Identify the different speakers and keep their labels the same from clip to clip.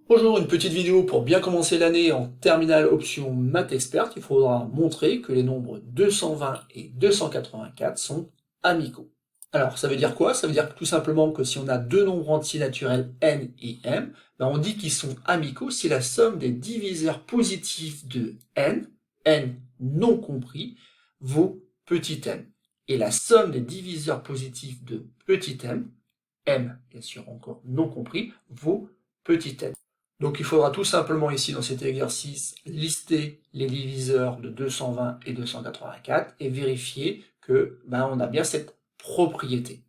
Speaker 1: Bonjour, une petite vidéo pour bien commencer l'année en terminale option Maths Expert. Il faudra montrer que les nombres 220 et 284 sont amicaux. Alors, ça veut dire quoi? Ça veut dire tout simplement que si on a deux nombres entiers naturels n et m, on dit qu'ils sont amicaux si la somme des diviseurs positifs de n non compris, vaut petit m. Et la somme des diviseurs positifs de petit m bien sûr encore non compris, vaut petit m. Donc il faudra tout simplement ici dans cet exercice lister les diviseurs de 220 et 284 et vérifier que on a bien cette propriété.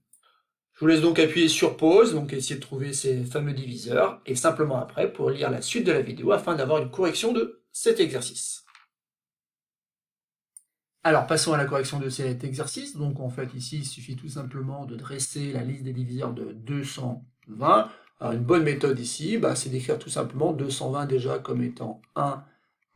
Speaker 1: Je vous laisse donc appuyer sur pause, donc essayer de trouver ces fameux diviseurs et simplement après pour lire la suite de la vidéo afin d'avoir une correction de cet exercice. Alors passons à la correction de cet exercice. Donc en fait ici il suffit tout simplement de dresser la liste des diviseurs de 220. Alors une bonne méthode ici, c'est d'écrire tout simplement 220 déjà comme étant 1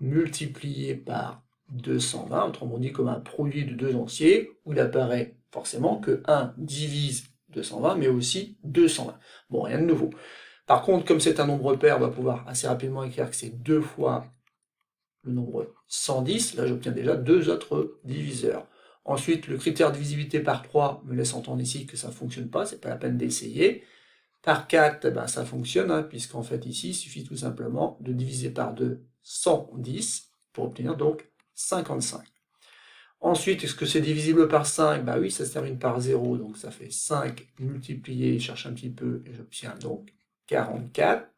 Speaker 1: multiplié par 220, autrement dit comme un produit de deux entiers, où il apparaît forcément que 1 divise 220, mais aussi 220. Bon, rien de nouveau. Par contre, comme c'est un nombre pair, on va pouvoir assez rapidement écrire que c'est 2 fois le nombre 110, là j'obtiens déjà deux autres diviseurs. Ensuite, le critère de divisibilité par 3 me laisse entendre ici que ça ne fonctionne pas, c'est pas la peine d'essayer. Par 4, ça fonctionne, puisqu'en fait ici, il suffit tout simplement de diviser par 2 110 pour obtenir donc 55. Ensuite, est-ce que c'est divisible par 5? Oui, ça se termine par 0, donc ça fait 5 multiplié, je cherche un petit peu, et j'obtiens donc 44.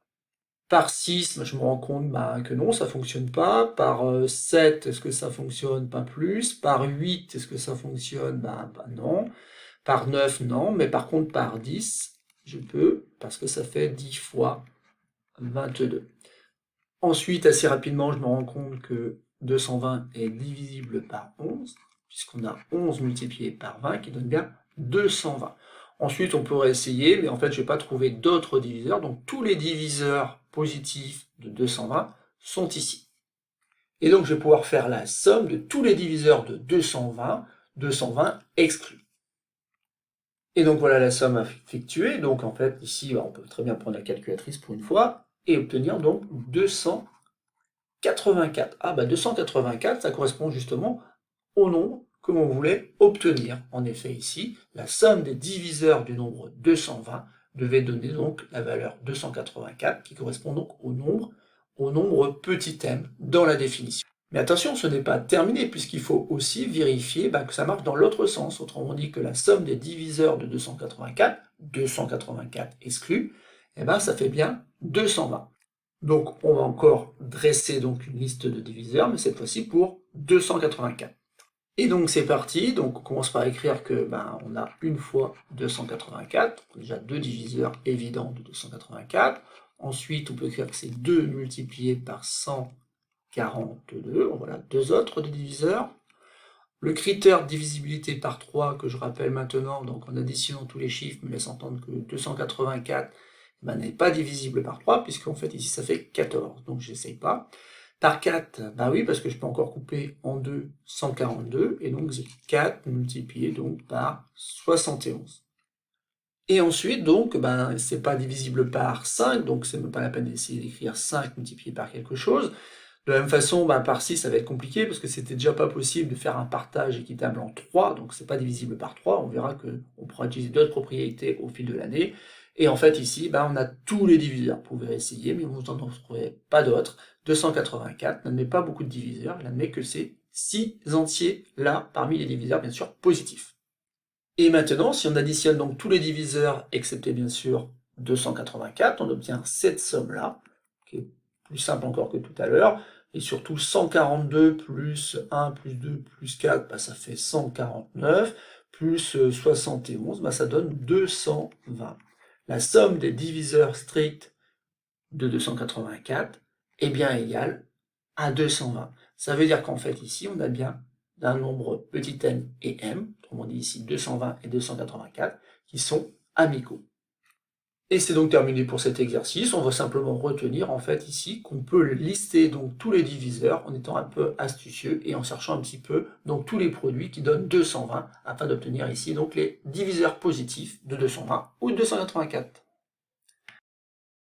Speaker 1: Par 6, je me rends compte que non, ça ne fonctionne pas. Par 7, est-ce que ça fonctionne? Pas plus. Par 8, est-ce que ça fonctionne? Non. Par 9, non. Mais par contre, par 10, je peux, parce que ça fait 10 fois 22. Ensuite, assez rapidement, je me rends compte que 220 est divisible par 11, puisqu'on a 11 multiplié par 20, qui donne bien 220. Ensuite, on pourrait essayer, mais en fait, je n'ai pas trouvé d'autres diviseurs, donc tous les diviseurs positifs de 220 sont ici. Et donc, je vais pouvoir faire la somme de tous les diviseurs de 220, 220 exclus. Et donc, voilà la somme effectuée. Donc, en fait, ici, on peut très bien prendre la calculatrice pour une fois, et obtenir donc 284. 284, ça correspond justement au nombre que l'on voulait obtenir. En effet, ici, la somme des diviseurs du nombre 220 devait donner donc la valeur 284, qui correspond donc au nombre petit m dans la définition. Mais attention, ce n'est pas terminé, puisqu'il faut aussi vérifier que ça marche dans l'autre sens. Autrement dit que la somme des diviseurs de 284, 284 exclus, ça fait bien 220. Donc on va encore dresser donc une liste de diviseurs, mais cette fois-ci pour 284. Et donc c'est parti, donc on commence par écrire que on a une fois 284, déjà deux diviseurs évidents de 284. Ensuite on peut écrire que c'est 2 multiplié par 142, voilà deux autres diviseurs. Le critère de divisibilité par 3 que je rappelle maintenant, donc en additionnant tous les chiffres, me laisse entendre que 284 n'est pas divisible par 3, puisqu'en fait ici ça fait 14, donc j'essaye pas. Par 4, oui, parce que je peux encore couper en 2 142, et donc 4 multiplié donc par 71. Et ensuite, donc, c'est pas divisible par 5, donc c'est même pas la peine d'essayer d'écrire 5 multiplié par quelque chose. De la même façon, par 6, ça va être compliqué, parce que c'était déjà pas possible de faire un partage équitable en 3, donc c'est pas divisible par 3, on verra qu'on pourra utiliser d'autres propriétés au fil de l'année. Et en fait, ici, on a tous les diviseurs. Vous pouvez essayer, mais vous n'en trouverez pas d'autres. 284 n'admet pas beaucoup de diviseurs, il n'admet que ces 6 entiers là, parmi les diviseurs, bien sûr, positifs. Et maintenant, si on additionne donc tous les diviseurs, excepté bien sûr 284, on obtient cette somme-là, qui est plus simple encore que tout à l'heure, et surtout 142 plus 1 plus 2 plus 4, ça fait 149, plus 71, ça donne 220. La somme des diviseurs stricts de 284 est bien égale à 220. Ça veut dire qu'en fait ici, on a bien d'un nombre petit m et m, autrement dit ici 220 et 284, qui sont amicaux. Et c'est donc terminé pour cet exercice. On va simplement retenir en fait ici qu'on peut lister donc tous les diviseurs en étant un peu astucieux et en cherchant un petit peu donc tous les produits qui donnent 220 afin d'obtenir ici donc les diviseurs positifs de 220 ou de 284.